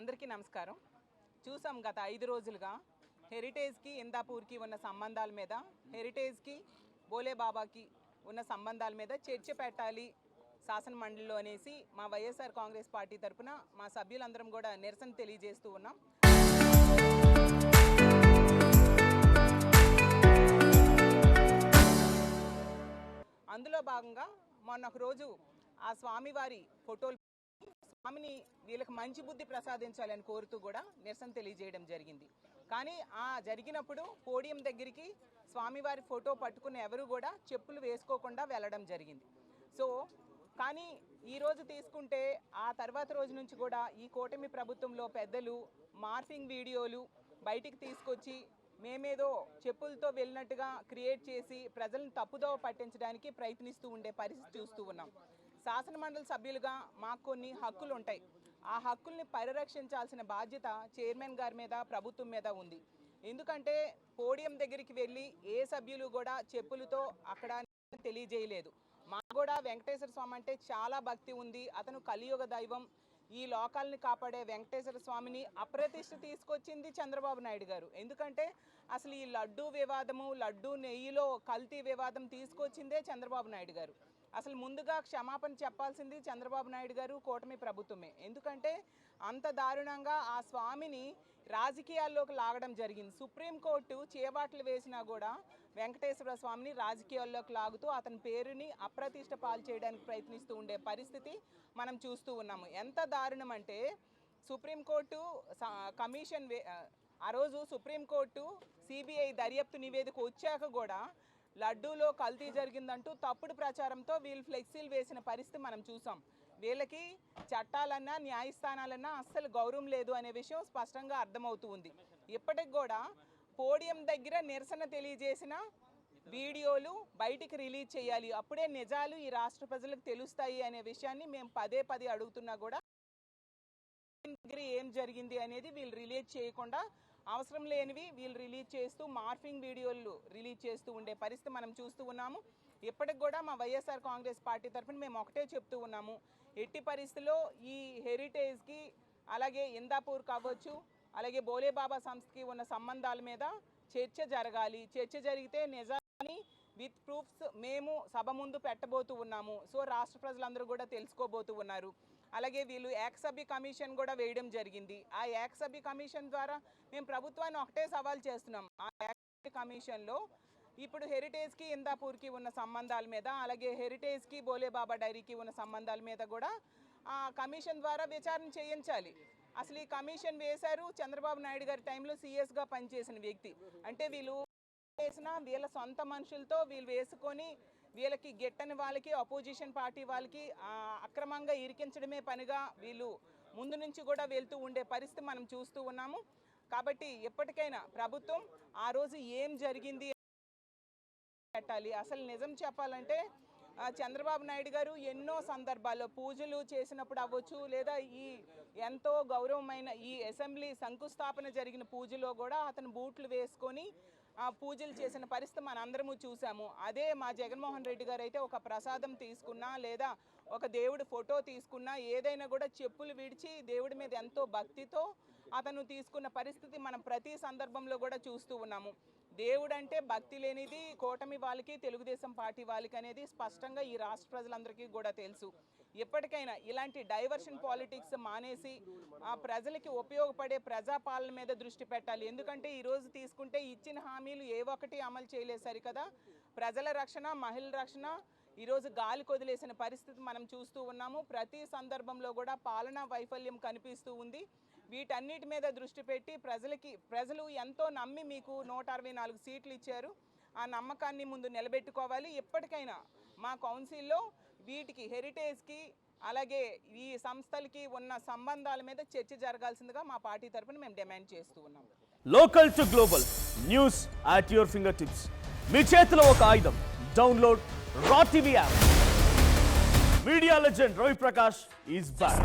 అందరికీ నమస్కారం. చూసాం గత 5 రోజులుగా హెరిటేజ్కి ఇందాపూర్కి ఉన్న సంబంధాల మీద, హెరిటేజ్కి బోలే బాబాకి ఉన్న సంబంధాల మీద చర్చ పెట్టాలి శాసన మండలిలో అనేసి మా వైఎస్ఆర్ కాంగ్రెస్ పార్టీ తరఫున మా సభ్యులందరం కూడా నిరసన తెలియజేస్తూ ఉన్నాం. అందులో భాగంగా మొన్న ఒక రోజు ఆ స్వామివారి ఫోటోలు స్వామిని వీళ్ళకి మంచి బుద్ధి ప్రసాదించాలని కోరుతూ కూడా నిరసన తెలియజేయడం జరిగింది. కానీ ఆ జరిగినప్పుడు పోడియం దగ్గరికి స్వామివారి ఫోటో పట్టుకున్న ఎవరు కూడా చెప్పులు వేసుకోకుండా వెళ్ళడం జరిగింది. సో కానీ ఈరోజు తీసుకుంటే ఆ తర్వాత రోజు నుంచి కూడా ఈ కూటమి ప్రభుత్వంలో పెద్దలు మార్ఫింగ్ వీడియోలు బయటికి తీసుకొచ్చి మేమేదో చెప్పులతో వెళ్ళినట్టుగా క్రియేట్ చేసి ప్రజలను తప్పుదోవ పట్టించడానికి ప్రయత్నిస్తూ ఉండే పరిస్థితి చూస్తూ ఉన్నాం. శాసన మండలి సభ్యులుగా మాకు కొన్ని హక్కులు ఉంటాయి. ఆ హక్కుల్ని పరిరక్షించాల్సిన బాధ్యత చైర్మన్ గారి మీద, ప్రభుత్వం మీద ఉంది. ఎందుకంటే పోడియం దగ్గరికి వెళ్ళి ఏ సభ్యులు కూడా చెప్పులతో అక్కడ తెలియజేయలేదు. మాకు కూడా వెంకటేశ్వర స్వామి అంటే చాలా భక్తి ఉంది. అతను కలియుగ దైవం. ఈ లోకాలని కాపాడే వెంకటేశ్వర స్వామిని అప్రతిష్ఠ తీసుకొచ్చింది చంద్రబాబు నాయుడు గారు. ఎందుకంటే అసలు ఈ లడ్డూ వివాదము, లడ్డూ నెయ్యిలో కల్తీ వివాదం తీసుకొచ్చిందే చంద్రబాబు నాయుడు గారు. అసలు ముందుగా క్షమాపణ చెప్పాల్సింది చంద్రబాబు నాయుడు గారు, కూటమి ప్రభుత్వమే. ఎందుకంటే అంత దారుణంగా ఆ స్వామిని రాజకీయాల్లోకి లాగడం జరిగింది. సుప్రీంకోర్టు చేబాట్లు వేసినా కూడా వెంకటేశ్వర స్వామిని రాజకీయాల్లోకి లాగుతూ అతని పేరుని అప్రతిష్ట పాలు చేయడానికి ప్రయత్నిస్తూ ఉండే పరిస్థితి మనం చూస్తూ ఉన్నాము. ఎంత దారుణం అంటే సుప్రీంకోర్టు కమిషన్ ఆ రోజు సుప్రీంకోర్టు సిబిఐ దర్యాప్తు నివేదిక వచ్చాక కూడా లడ్డూలో కల్తీ జరిగిందంటూ తప్పుడు ప్రచారంతో వీళ్ళు ఫ్లెక్సీలు వేసిన పరిస్థితి మనం చూసాం. వీళ్ళకి చట్టాలన్నా న్యాయస్థానాలన్నా అస్సలు గౌరవం లేదు అనే విషయం స్పష్టంగా అర్థమవుతూ ఉంది. ఇప్పటికి కూడా పోడియం దగ్గర నిరసన తెలియజేసిన వీడియోలు బయటికి రిలీజ్ చేయాలి. అప్పుడే నిజాలు ఈ రాష్ట్ర ప్రజలకు తెలుస్తాయి అనే విషయాన్ని మేము పదే పదే అడుగుతున్నా కూడా దగ్గర ఏం జరిగింది అనేది వీళ్ళు రిలీజ్ చేయకుండా అవసరం లేనివి వీళ్ళు రిలీజ్ చేస్తూ మార్ఫింగ్ వీడియోలు రిలీజ్ చేస్తూ ఉండే పరిస్థితి మనం చూస్తూ ఉన్నాము. ఇప్పటికి కూడా మా వైఎస్ఆర్ కాంగ్రెస్ పార్టీ తరఫున మేము ఒకటే చెప్తూ ఉన్నాము, ఎట్టి పరిస్థితుల్లో ఈ హెరిటేజ్కి అలాగే ఇందాపూర్ కావచ్చు, అలాగే బోలే బాబా సంస్థకి ఉన్న సంబంధాల మీద చర్చ జరగాలి. చర్చ జరిగితే నిజాన్ని విత్ ప్రూఫ్స్ మేము సభ ముందు పెట్టబోతూ ఉన్నాము. సో రాష్ట్ర ప్రజలందరూ కూడా తెలుసుకోబోతూ ఉన్నారు. అలాగే వీళ్ళు ఏకసభ్య కమిషన్ కూడా వేయడం జరిగింది. ఆ ఏకసభ్య కమిషన్ ద్వారా మేము ప్రభుత్వాన్ని ఒకటే సవాల్ చేస్తున్నాం. ఆ ఏకసభ్య కమిషన్లో ఇప్పుడు హెరిటేజ్కి ఇందాపూర్కి ఉన్న సంబంధాల మీద, అలాగే హెరిటేజ్కి బోలే బాబా డైరీకి ఉన్న సంబంధాల మీద కూడా ఆ కమిషన్ ద్వారా విచారణ చేయించాలి. అసలు ఈ కమిషన్ వేశారు చంద్రబాబు నాయుడు గారి టైంలో సిఎస్గా పనిచేసిన వ్యక్తి. అంటే వీళ్ళు వేసిన వీళ్ళ సొంత మనుషులతో వీళ్ళు వేసుకొని వీళ్ళకి గిట్టని వాళ్ళకి, అపోజిషన్ పార్టీ వాళ్ళకి అక్రమంగా ఇరికించడమే పనిగా వీళ్ళు ముందు నుంచి కూడా వెళ్తూ ఉండే పరిస్థితి మనం చూస్తూ ఉన్నాము. కాబట్టి ఎప్పటికైనా ప్రభుత్వం ఆ రోజు ఏం జరిగింది పెట్టాలి. అసలు నిజం చెప్పాలంటే చంద్రబాబు నాయుడు గారు ఎన్నో సందర్భాల్లో పూజలు చేసినప్పుడు అవ్వచ్చు, లేదా ఈ ఎంతో గౌరవమైన ఈ అసెంబ్లీ శంకుస్థాపన జరిగిన పూజలో కూడా అతను బూట్లు వేసుకొని పూజలు చేసిన పరిస్థితి మనందరము చూసాము. అదే మా జగన్మోహన్ రెడ్డి గారు అయితే ఒక ప్రసాదం తీసుకున్నా, లేదా ఒక దేవుడి ఫోటో తీసుకున్నా, ఏదైనా కూడా చెప్పులు విడిచి దేవుడి మీద ఎంతో భక్తితో అతను తీసుకున్న పరిస్థితి మనం ప్రతి సందర్భంలో కూడా చూస్తూ ఉన్నాము. దేవుడు అంటే భక్తి లేనిది కూటమి వాళ్ళకి, తెలుగుదేశం పార్టీ వాళ్ళకి అనేది స్పష్టంగా ఈ రాష్ట్ర ప్రజలందరికీ కూడా తెలుసు. ఎప్పటికైనా ఇలాంటి డైవర్షన్ పాలిటిక్స్ మానేసి ప్రజలకి ఉపయోగపడే ప్రజాపాలన మీద దృష్టి పెట్టాలి. ఎందుకంటే ఈరోజు తీసుకుంటే ఇచ్చిన హామీలు ఏ ఒక్కటి అమలు చేయలేదు సరికదా. ప్రజల రక్షణ, మహిళల రక్షణ ఈరోజు గాలి కొదిలేసిన పరిస్థితి మనం చూస్తూ ఉన్నాము. ప్రతి సందర్భంలో కూడా పాలనా వైఫల్యం కనిపిస్తూ ఉంది. వీటన్నిటి మీద దృష్టి పెట్టి ప్రజలు ఎంతో నమ్మి మీకు 164 సీట్లు ఇచ్చారు. ఆ నమ్మకాన్ని ముందు నిలబెట్టుకోవాలి. ఎప్పటికైనా మా కౌన్సిల్లో వీటికి, హెరిటేజ్కి అలాగే ఈ సంస్థలకి ఉన్న సంబంధాల మీద చర్చ జరగాల్సిందిగా మా పార్టీ తరఫున మేము డిమాండ్ చేస్తూ ఉన్నాం. Local to global news at your fingertips. మీ చేతిలో ఒక ఆయుధం. Download Raw TV app. Media legend Ravi Prakash is back.